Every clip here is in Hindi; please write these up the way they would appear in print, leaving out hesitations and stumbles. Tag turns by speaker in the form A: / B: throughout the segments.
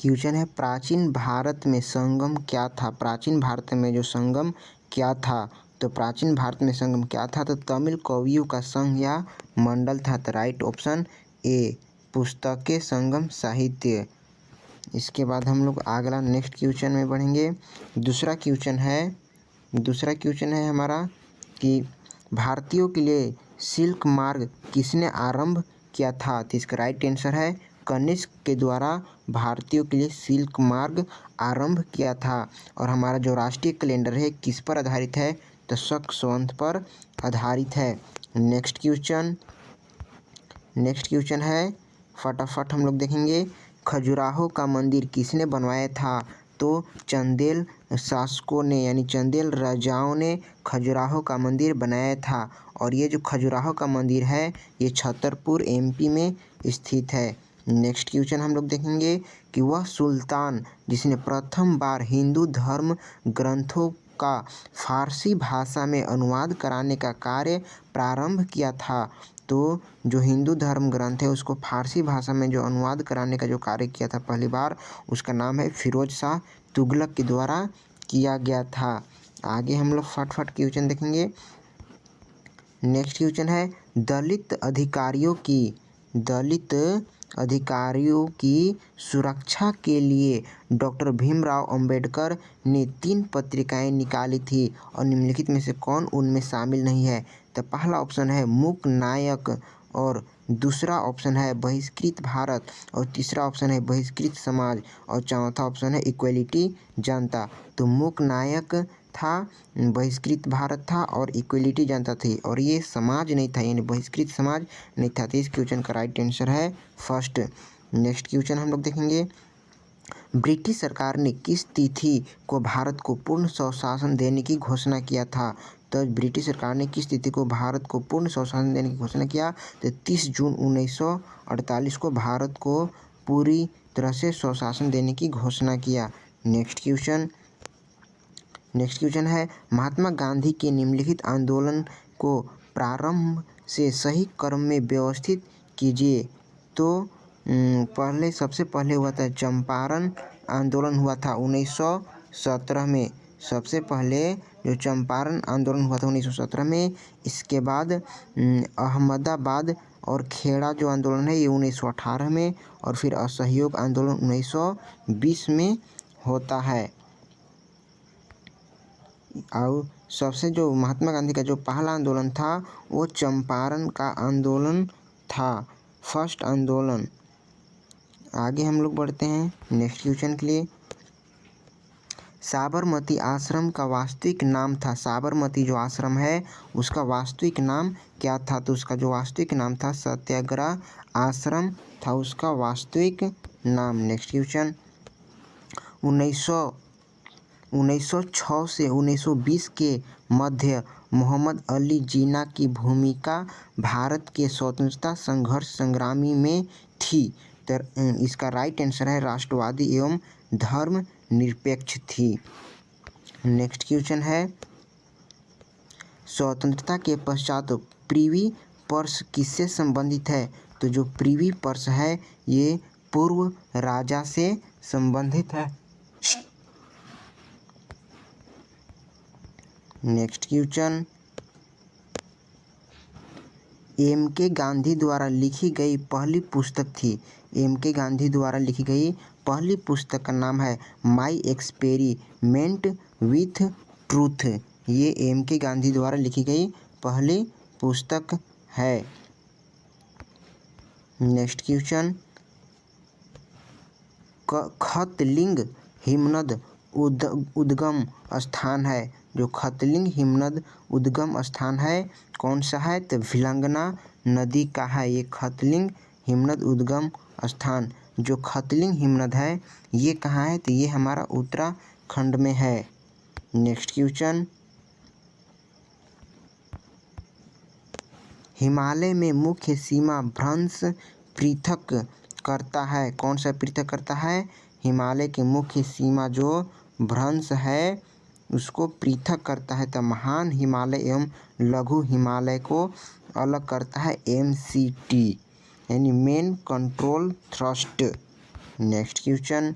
A: क्वेश्चन है प्राचीन भारत में संगम क्या था। प्राचीन भारत में जो संगम क्या था, तो प्राचीन भारत में संगम क्या था, तो तमिल कवियों का संघ या मंडल था। तो राइट ऑप्शन ए, पुस्तकें संगम साहित्य। इसके बाद हम लोग अगला नेक्स्ट क्वेश्चन में बढ़ेंगे। दूसरा क्वेश्चन है हमारा कि भारतीयों के लिए सिल्क मार्ग किसने आरंभ किया था। तो इसका राइट आंसर है कनिष्क के द्वारा भारतीयों के लिए सिल्क मार्ग आरंभ किया था। और हमारा जो राष्ट्रीय कैलेंडर है किस पर आधारित है, तो शक संवत पर आधारित है। नेक्स्ट क्वेश्चन है, फटाफट हम लोग देखेंगे। खजुराहो का मंदिर किसने बनवाया था, तो चंदेल शासकों ने यानी चंदेल राजाओं ने खजुराहो का मंदिर बनाया था। और ये जो खजुराहो का मंदिर है ये छतरपुर एमपी में स्थित है। नेक्स्ट क्वेश्चन हम लोग देखेंगे कि वह सुल्तान जिसने प्रथम बार हिंदू धर्म ग्रंथों का फारसी भाषा में अनुवाद कराने का कार्य प्रारंभ किया था। तो जो हिंदू धर्म ग्रंथ है उसको फारसी भाषा में जो अनुवाद कराने का जो कार्य किया था पहली बार, उसका नाम है फिरोज शाह तुगलक के द्वारा किया गया था। आगे हम लोग फटाफट क्वेश्चन देखेंगे। नेक्स्ट क्वेश्चन है दलित अधिकारियों की सुरक्षा के लिए डॉक्टर भीमराव अंबेडकर ने 3 पत्रिकाएं निकाली थी और निम्नलिखित में से कौन उनमें शामिल नहीं है। तो पहला ऑप्शन है मूक नायक, और दूसरा ऑप्शन है बहिष्कृत भारत, और तीसरा ऑप्शन है बहिष्कृत समाज, और चौथा ऑप्शन है इक्वलिटी जनता। तो मूक नायक था, बहिष्कृत भारत था और इक्वलिटी जनता थी, और ये समाज नहीं था यानी बहिष्कृत समाज नहीं था। तो इस क्वेश्चन का राइट आंसर है फर्स्ट। नेक्स्ट क्वेश्चन हम लोग देखेंगे। ब्रिटिश सरकार ने किस तिथि को भारत को पूर्ण स्वशासन देने की घोषणा किया था। तो ब्रिटिश सरकार ने किस तिथि को भारत को पूर्ण स्वशासन देने की घोषणा किया, तो 30 जून 1948 को भारत को पूरी तरह से स्वशासन देने की घोषणा किया। नेक्स्ट क्वेश्चन है महात्मा गांधी के निम्नलिखित आंदोलन को प्रारंभ से सही क्रम में व्यवस्थित कीजिए। तो सबसे पहले हुआ था चंपारण आंदोलन हुआ था 1917 में। सबसे पहले जो चंपारण आंदोलन हुआ था 1917 में। इसके बाद अहमदाबाद और खेड़ा जो आंदोलन है ये 1918 में, और फिर असहयोग आंदोलन 1920 में होता है। और सबसे जो महात्मा गांधी का जो पहला आंदोलन था वो चंपारण का आंदोलन था, फर्स्ट आंदोलन। आगे हम लोग बढ़ते हैं नेक्स्ट क्वेश्चन के लिए। साबरमती आश्रम का वास्तविक नाम था, साबरमती जो आश्रम है उसका वास्तविक नाम क्या था। तो उसका जो वास्तविक नाम था सत्याग्रह आश्रम था उसका वास्तविक नाम। नेक्स्ट क्वेश्चन 1906 से 1920 के मध्य मोहम्मद अली जिन्ना की भूमिका भारत के स्वतंत्रता संघर्ष संग्रामी में थी। तो इसका राइट आंसर है राष्ट्रवादी एवं धर्म निरपेक्ष थी। नेक्स्ट क्वेश्चन है स्वतंत्रता के पश्चात प्रिवी पर्स किससे संबंधित है। तो जो प्रिवी पर्स है ये पूर्व राजा से संबंधित है। नेक्स्ट क्वेश्चन एम के गांधी द्वारा लिखी गई पहली पुस्तक थी। एम के गांधी द्वारा लिखी गई पहली पुस्तक का नाम है माई एक्सपेरिमेंट विथ ट्रूथ। ये एम के गांधी द्वारा लिखी गई पहली पुस्तक है। नेक्स्ट क्वेश्चन खतलिंग हिमनद उद्गम स्थान है। जो खतलिंग हिमनद उद्गम स्थान है कौन सा है, तो भिलंगना नदी का है ये खतलिंग हिमनद उद्गम स्थान। जो खतलिंग हिमनद है ये कहाँ है, तो ये हमारा उत्तराखंड में है। नेक्स्ट क्वेश्चन हिमालय में मुख्य सीमा भ्रंश पृथक करता है, कौन सा पृथक करता है, हिमालय की मुख्य सीमा जो भ्रंश है उसको पृथक करता है। तो महान हिमालय एवं लघु हिमालय को अलग करता है MCT यानी main control thrust. Next question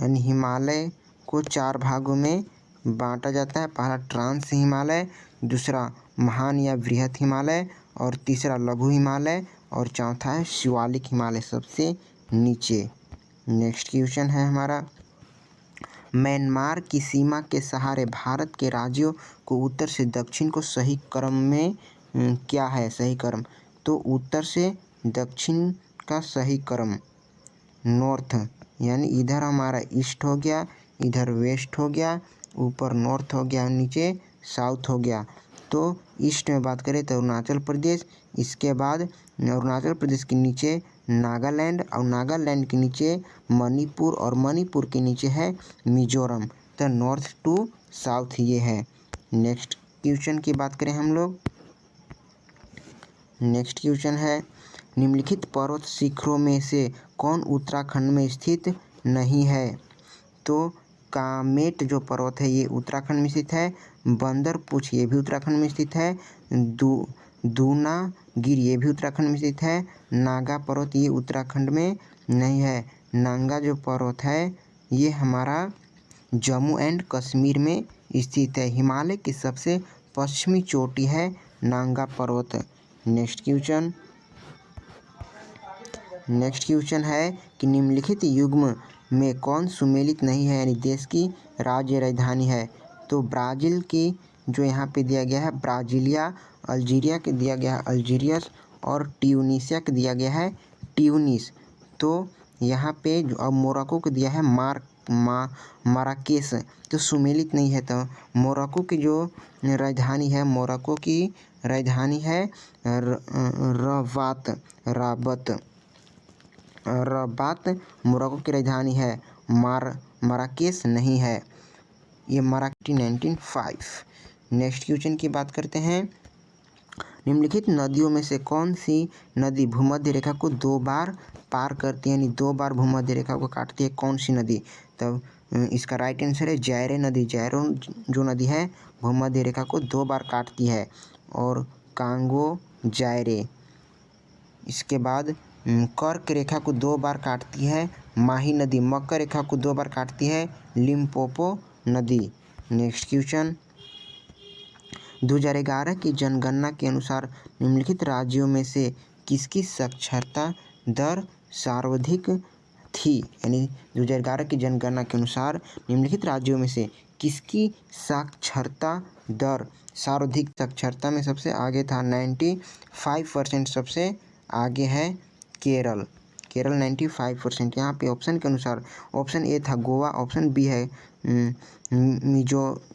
A: यानी हिमालय को 4 भागों में बांटा जाता है। पहला ट्रांस हिमालय, दूसरा महान या बृहत हिमालय, और तीसरा लघु हिमालय, और चौथा है शिवालिक हिमालय सबसे नीचे। नेक्स्ट क्वेश्चन है हमारा, म्यांमार की सीमा के सहारे भारत के राज्यों को उत्तर से दक्षिण को सही क्रम में क्या है सही क्रम? तो उत्तर से दक्षिण का सही क्रम नॉर्थ, यानी इधर हमारा ईस्ट हो गया, इधर वेस्ट हो गया, ऊपर नॉर्थ हो गया, नीचे साउथ हो गया। तो ईस्ट में बात करें तो अरुणाचल प्रदेश, इसके बाद अरुणाचल प्रदेश के नीचे नागालैंड, और नागालैंड के नीचे मणिपुर, और मणिपुर के नीचे है मिजोरम। तो नॉर्थ टू साउथ ये है। नेक्स्ट क्वेश्चन की बात करें हम लोग, नेक्स्ट क्वेश्चन है, निम्नलिखित पर्वत शिखरों में से कौन उत्तराखंड में स्थित नहीं है? तो कामेट जो पर्वत है ये उत्तराखंड में स्थित है, बंदरपुछ ये भी उत्तराखंड में स्थित है, दूनागिरी ये भी उत्तराखंड में स्थित है, नागा पर्वत ये उत्तराखंड में नहीं है। नांगा जो पर्वत है ये हमारा जम्मू एंड कश्मीर में स्थित है। हिमालय की सबसे पश्चिमी चोटी है नांगा पर्वत। नेक्स्ट क्वेश्चन है कि निम्नलिखित युग्म में कौन सुमेलित नहीं है, यानी देश की राज्य राजधानी है? तो ब्राज़ील की जो यहाँ पे दिया गया है ब्राज़ीलिया, अल्जीरिया के दिया गया है अल्जीरियस, और ट्यूनीशिया के दिया गया है ट्यूनिस। तो यहाँ पे जो अब मोरक्को को दिया है माराकेस, तो सुमेलित नहीं है। तो मोरक्को की जो राजधानी है, मोरक्को की राजधानी है रबात मोरक्को की राजधानी है, माराकेस नहीं है। ये माराकेस 1905। नेक्स्ट क्वेश्चन की बात करते हैं, निम्नलिखित नदियों में से कौन सी नदी भूमध्य रेखा को 2 बार पार करती है, यानी 2 बार भूमध्य रेखा को काटती है? कौन सी नदी? तब इसका राइट आंसर है जैरे नदी। जैरो जो नदी है भूमध्य रेखा को 2 बार काटती है, और कांगो जैरे। इसके बाद कर्क रेखा को 2 बार काटती है माही नदी। मकर रेखा को 2 बार काटती है लिम्पोपो नदी। नेक्स्ट क्वेश्चन, 2011 की जनगणना के अनुसार निम्नलिखित राज्यों में से किसकी साक्षरता दर सर्वाधिक थी? यानी 2011 की जनगणना के अनुसार निम्नलिखित राज्यों में से किसकी साक्षरता दर सर्वाधिक? साक्षरता में सबसे आगे था 95%, सबसे आगे है केरल। केरल 95%। यहाँ पे ऑप्शन के अनुसार ऑप्शन ए था गोवा, ऑप्शन बी है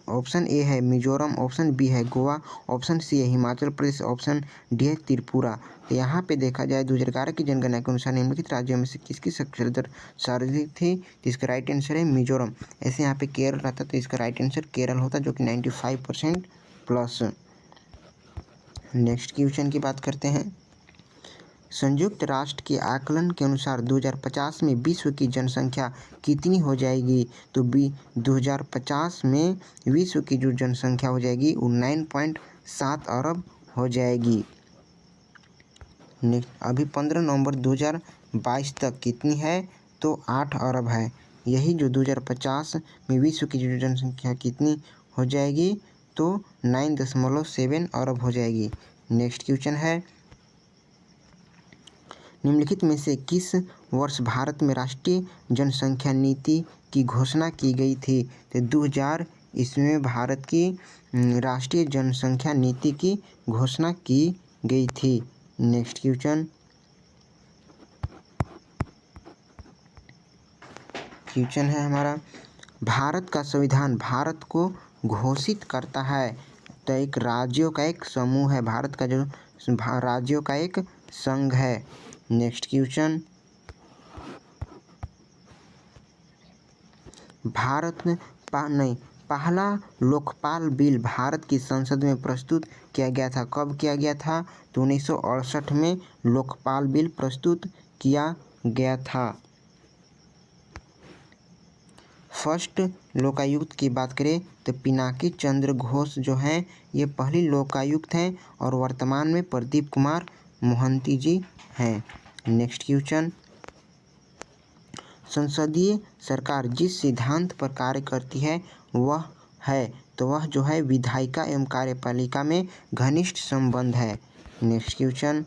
A: ऑप्शन ए है मिजोरम, ऑप्शन बी है गोवा, ऑप्शन सी है हिमाचल प्रदेश, ऑप्शन डी है त्रिपुरा। तो यहाँ पे देखा जाए 2011 की जनगणना के अनुसार निम्नलिखित राज्यों में से किसकी साक्षरता दर सर्वाधिक थी? तो इसका राइट आंसर है मिजोरम। ऐसे यहाँ पे केरल रहता तो इसका राइट आंसर केरल होता, जो कि 95% प्लस। नेक्स्ट क्वेश्चन की बात करते हैं, संयुक्त राष्ट्र के आकलन के अनुसार 2050 में विश्व की जनसंख्या कितनी हो जाएगी? तो 2050 में विश्व की जो जनसंख्या हो जाएगी वो 9.7 अरब हो जाएगी। अभी 15 नवंबर 2022 तक कितनी है? तो 8 अरब है। यही जो 2050 में विश्व की जो जनसंख्या कितनी हो जाएगी? तो 9.7 अरब हो जाएगी। नेक्स्ट क्वेश्चन है, निम्नलिखित में से किस वर्ष भारत में राष्ट्रीय जनसंख्या नीति की घोषणा की गई थी? तो 2000 इसमें भारत की राष्ट्रीय जनसंख्या नीति की घोषणा की गई थी। नेक्स्ट क्वेश्चन है हमारा, भारत का संविधान भारत को घोषित करता है? तो एक राज्यों का एक समूह है, भारत का जो राज्यों का एक संघ है। नेक्स्ट क्वेश्चन, पहला लोकपाल बिल भारत की संसद में प्रस्तुत किया गया था। कब किया गया था? तो 1968 में लोकपाल बिल प्रस्तुत किया गया था। फर्स्ट लोकायुक्त की बात करें तो पिनाकी चंद्र घोष जो हैं ये पहली लोकायुक्त हैं, और वर्तमान में प्रदीप कुमार मोहंती जी हैं। नेक्स्ट क्वेश्चन, संसदीय सरकार जिस सिद्धांत पर कार्य करती है वह जो है विधायिका एवं कार्यपालिका में घनिष्ठ संबंध है। नेक्स्ट क्वेश्चन,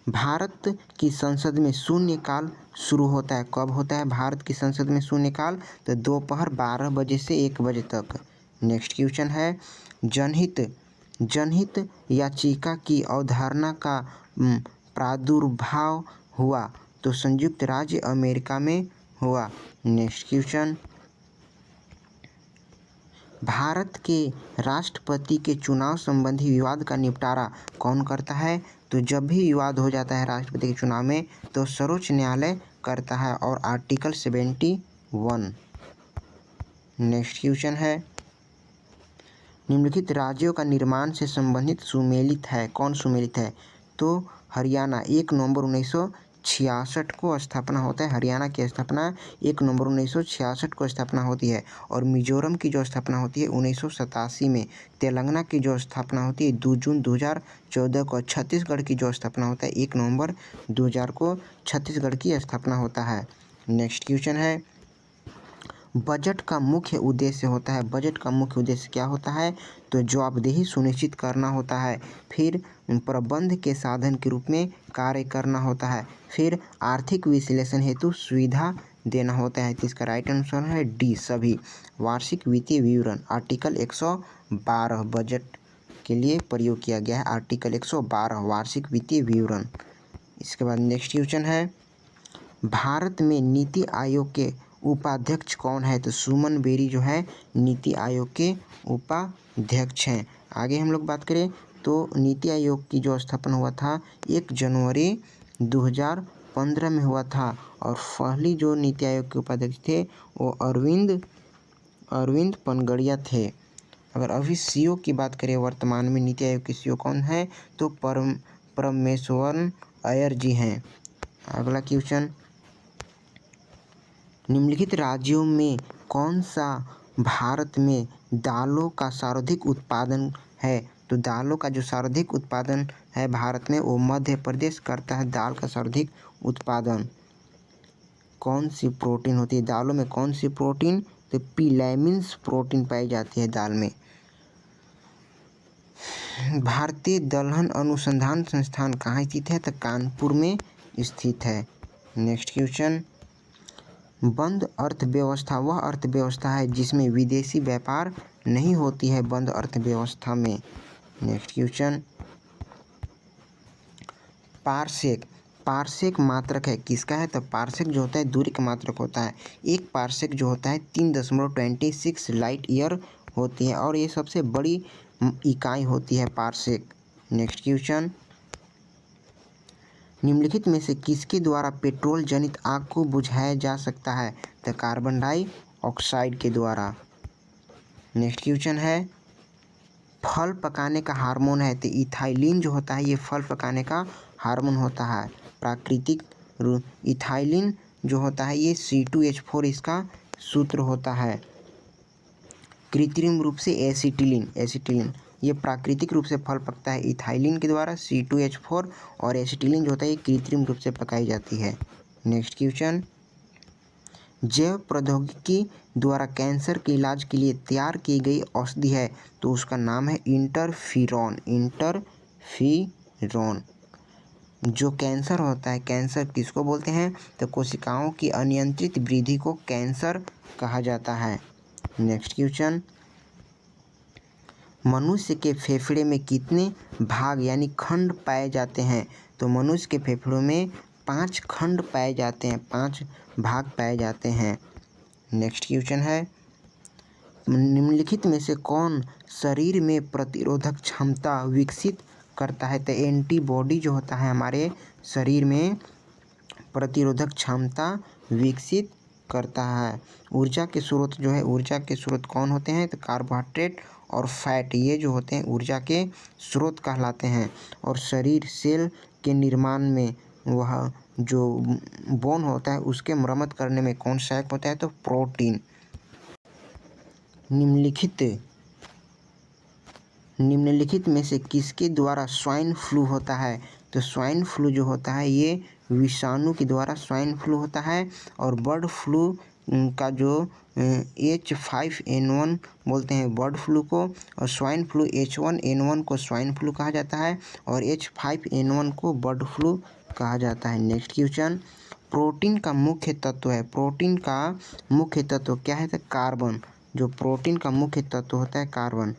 A: भारत की संसद में शून्यकाल शुरू होता है, कब होता है भारत की संसद में शून्यकाल? तो दोपहर 12 बजे से 1 बजे तक। नेक्स्ट क्वेश्चन है, जनहित याचिका की अवधारणा का प्रादुर्भाव हुआ तो संयुक्त राज्य अमेरिका में हुआ। नेक्स्ट क्वेश्चन, भारत के राष्ट्रपति के चुनाव संबंधी विवाद का निपटारा कौन करता है? तो जब भी विवाद हो जाता है राष्ट्रपति के चुनाव में तो सर्वोच्च न्यायालय करता है और आर्टिकल 71। नेक्स्ट क्वेश्चन है, निम्नलिखित राज्यों का निर्माण से संबंधित सुमेलित है, कौन सुमेलित है? तो हरियाणा 1 नवंबर 1966 को स्थापना होता है, हरियाणा की स्थापना 1 नवंबर 1966 को स्थापना होती है। और मिजोरम की जो स्थापना होती है 1987 में। तेलंगाना की जो स्थापना होती है 2 जून 2014 को। छत्तीसगढ़ की जो स्थापना होता है 1 नवंबर 2000 को छत्तीसगढ़ की स्थापना होता है। नेक्स्ट क्वेश्चन है, बजट का मुख्य उद्देश्य होता है, बजट का मुख्य उद्देश्य क्या होता है? तो जवाबदेही सुनिश्चित करना होता है, फिर प्रबंध के साधन के रूप में कार्य करना होता है, फिर आर्थिक विश्लेषण हेतु सुविधा देना होता है। तो इसका राइट आंसर है डी सभी। वार्षिक वित्तीय विवरण आर्टिकल 112 बजट के लिए प्रयोग किया गया है, आर्टिकल 112 वार्षिक वित्तीय विवरण। इसके बाद नेक्स्ट क्वेश्चन है, भारत में नीति आयोग के उपाध्यक्ष कौन है? तो सुमन बेरी जो है नीति आयोग के उपाध्यक्ष हैं। आगे हम लोग बात करें तो नीति आयोग की जो स्थापना हुआ था 1 जनवरी 2015 में हुआ था और पहली जो नीति आयोग के उपाध्यक्ष थे वो अरविंद पनगड़िया थे। अगर अभी सीईओ की बात करें वर्तमान में नीति आयोग के सीईओ कौन है? तो परमेश्वरन अय्यर जी हैं। अगला क्वेश्चन, निम्नलिखित राज्यों में कौन सा भारत में दालों का सर्वाधिक उत्पादन है? तो दालों का जो सर्वाधिक उत्पादन है भारत में वो मध्य प्रदेश करता है दाल का सर्वाधिक उत्पादन। कौन सी प्रोटीन होती है दालों में, कौन सी प्रोटीन? तो पिलैमिन्स प्रोटीन पाई जाती है दाल में। भारतीय दलहन अनुसंधान संस्थान कहाँ स्थित है? तो कानपुर में स्थित है। नेक्स्ट क्वेश्चन, बंद अर्थव्यवस्था वह अर्थव्यवस्था है जिसमें विदेशी व्यापार नहीं होती है, बंद अर्थव्यवस्था में। नेक्स्ट क्वेश्चन, पारसेक मात्रक है किसका है? तो पारसेक जो होता है दूरी का मात्रक होता है। एक पारसेक जो होता है 3.26 लाइट ईयर होती है और ये सबसे बड़ी इकाई होती है पारसेक। नेक्स्ट क्वेश्चन, निम्नलिखित में से किसके द्वारा पेट्रोल जनित आग को बुझाया जा सकता है? तो कार्बन डाइऑक्साइड के द्वारा। नेक्स्ट क्वेश्चन है, फल पकाने का हार्मोन है तो इथाइलिन जो होता है ये फल पकाने का हार्मोन होता है। प्राकृतिक इथाइलिन जो होता है ये C2H4 इसका सूत्र होता है। कृत्रिम रूप से एसिटिलीन ये प्राकृतिक रूप से फल पकता है इथाइलिन के द्वारा C2H4 और एसिटिलीन जो होता है ये कृत्रिम रूप से पकाई जाती है। नेक्स्ट क्वेश्चन, जैव प्रौद्योगिकी द्वारा कैंसर के इलाज के लिए तैयार की गई औषधि है तो उसका नाम है इंटरफीरॉन। जो कैंसर होता है, कैंसर किसको बोलते हैं? तो कोशिकाओं की अनियंत्रित वृद्धि को कैंसर कहा जाता है। नेक्स्ट क्वेश्चन, मनुष्य के फेफड़े में कितने भाग यानी खंड पाए जाते हैं? तो मनुष्य के फेफड़ों में 5 खंड पाए जाते हैं, 5 भाग पाए जाते हैं। नेक्स्ट क्वेश्चन है, निम्नलिखित में से कौन शरीर में प्रतिरोधक क्षमता विकसित करता है? तो एंटीबॉडी जो होता है हमारे शरीर में प्रतिरोधक क्षमता विकसित करता है। ऊर्जा के स्रोत जो है, ऊर्जा के स्रोत कौन होते हैं? तो कार्बोहाइड्रेट और फैट ये जो होते हैं ऊर्जा के स्रोत कहलाते हैं। और शरीर सेल के निर्माण में वह जो बोन होता है उसके मरम्मत करने में कौन सहायक होता है? तो प्रोटीन। निम्नलिखित में से किसके द्वारा स्वाइन फ्लू होता है? तो स्वाइन फ्लू जो होता है ये विषाणु के द्वारा स्वाइन फ्लू होता है। और बर्ड फ्लू का जो H5N1 बोलते हैं बर्ड फ्लू को, और स्वाइन फ्लू H1N1 को स्वाइन फ्लू कहा जाता है और H5N1 को बर्ड फ्लू कहा जाता है। नेक्स्ट क्वेश्चन, प्रोटीन का मुख्य तत्व है, प्रोटीन का मुख्य तत्व क्या है? तो कार्बन। जो प्रोटीन का मुख्य तत्व होता है कार्बन,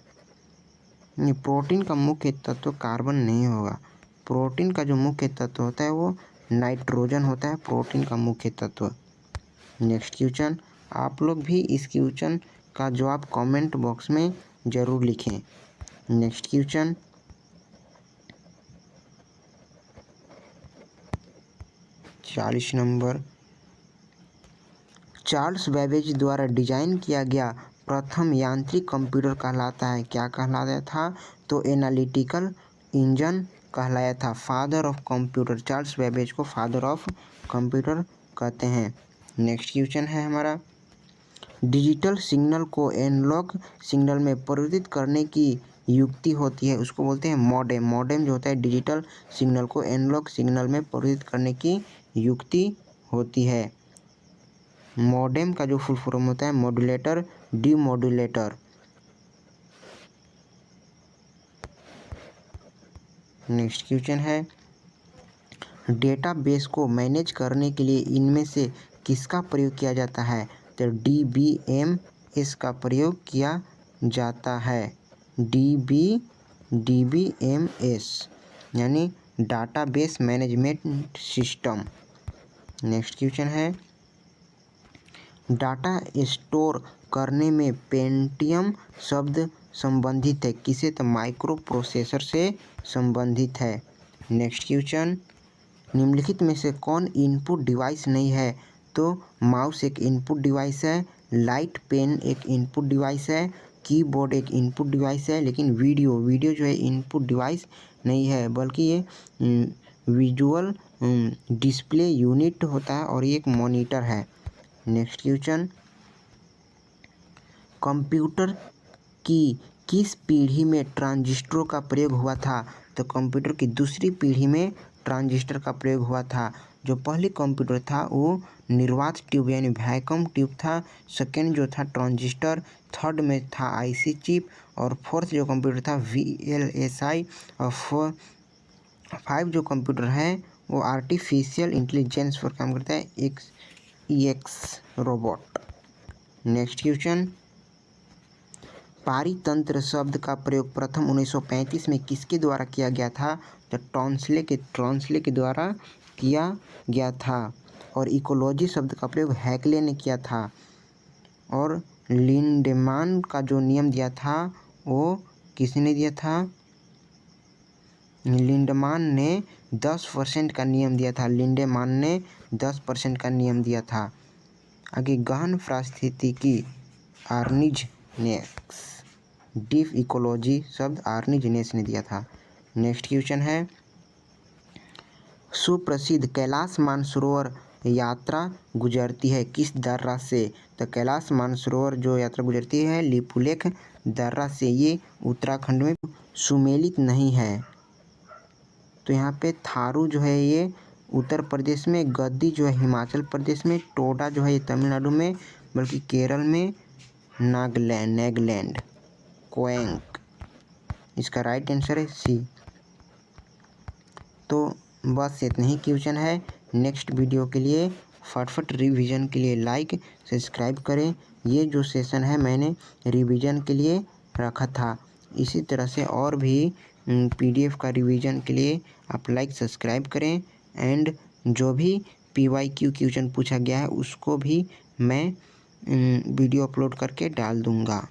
A: नहीं प्रोटीन का मुख्य तत्व कार्बन नहीं होगा। प्रोटीन का जो मुख्य तत्व होता है वो नाइट्रोजन होता है, प्रोटीन का मुख्य तत्व। नेक्स्ट क्वेश्चन, आप लोग भी इस क्वेश्चन का जवाब कमेंट बॉक्स में ज़रूर लिखें। Next question, 40 number, Charles Babbage द्वारा डिजाइन किया गया प्रथम यांत्रिक कंप्यूटर कहलाता है, क्या कहलाया था? तो एनालिटिकल इंजन कहलाया था। Father of computer, Charles Babbage को फादर ऑफ कंप्यूटर कहते हैं। नेक्स्ट क्वेश्चन है हमारा, डिजिटल सिग्नल को एनालॉग सिग्नल में परिवर्तित करने की युक्ति होती है, उसको बोलते हैं मॉडेम। मॉडेम जो होता है डिजिटल सिग्नल को एनालॉग सिग्नल में परिवर्तित करने की युक्ति होती है। मॉडेम का जो फुल फॉर्म होता है मॉड्यूलेटर, डीमॉड्यूलेटर। नेक्स्ट क्वेश्चन है, डेटाबेस को मैनेज करने के लिए इनमें से किसका प्रयोग किया जाता है? तो DBMS का प्रयोग किया जाता है। DBMS यानी database management system. Next question है, डाटा स्टोर करने में पेंटियम शब्द संबंधित है किसे? तो माइक्रो प्रोसेसर से संबंधित है। नेक्स्ट क्वेश्चन, निम्नलिखित में से कौन इनपुट डिवाइस नहीं है? तो माउस एक इनपुट डिवाइस है, लाइट पेन एक इनपुट डिवाइस है, कीबोर्ड एक इनपुट डिवाइस है, लेकिन वीडियो जो है इनपुट डिवाइस नहीं है, बल्कि ये विजुअल डिस्प्ले यूनिट होता है और ये एक मॉनिटर है। नेक्स्ट क्वेश्चन, कंप्यूटर की किस पीढ़ी में ट्रांजिस्टरों का प्रयोग हुआ था? तो कंप्यूटर की दूसरी पीढ़ी में ट्रांजिस्टर का प्रयोग हुआ था। जो पहले कंप्यूटर था वो निर्वात ट्यूब यानी वैक्यूम ट्यूब था, सेकेंड जो था ट्रांजिस्टर, थर्ड में था आईसी चिप, और फोर्थ जो कंप्यूटर था VLSI, और 5 जो कंप्यूटर है वो आर्टिफिशियल इंटेलिजेंस पर काम करता है, EX रोबोट। नेक्स्ट क्वेश्चन, पारितंत्र शब्द का प्रयोग प्रथम 1935 में किसके द्वारा किया गया था? तो ट्रॉन्सले के द्वारा किया गया था। और इकोलॉजी शब्द का प्रयोग हैकले ने किया था। और लिंडेमान का जो नियम दिया था वो किसने दिया था? लिंडेमान ने 10% का नियम दिया था। लिंडेमान ने 10% का नियम दिया था। आगे गहन पारिस्थितिकी आर्निज नेस, डीप इकोलॉजी शब्द आर्निज नेस ने दिया था। नेक्स्ट क्वेश्चन है, सुप्रसिद्ध कैलाश मानसरोवर यात्रा गुजरती है किस दर्रा से? तो कैलाश मानसरोवर जो यात्रा गुजरती है लिपुलेख दर्रा से, ये उत्तराखंड में सुमेलित नहीं है। तो यहाँ पे थारू जो है ये उत्तर प्रदेश में, गद्दी जो है हिमाचल प्रदेश में, टोडा जो है ये तमिलनाडु में, बल्कि केरल में नागालैंड कोएंग, इसका राइट आंसर है सी। तो बस इतना ही क्वेश्चन है। नेक्स्ट वीडियो के लिए फटाफट रिवीजन के लिए लाइक सब्सक्राइब करें। ये जो सेशन है मैंने रिवीजन के लिए रखा था, इसी तरह से और भी PDF का रिवीजन के लिए आप लाइक सब्सक्राइब करें। एंड जो भी PYQ क्वेश्चन पूछा गया है उसको भी मैं वीडियो अपलोड करके डाल दूँगा।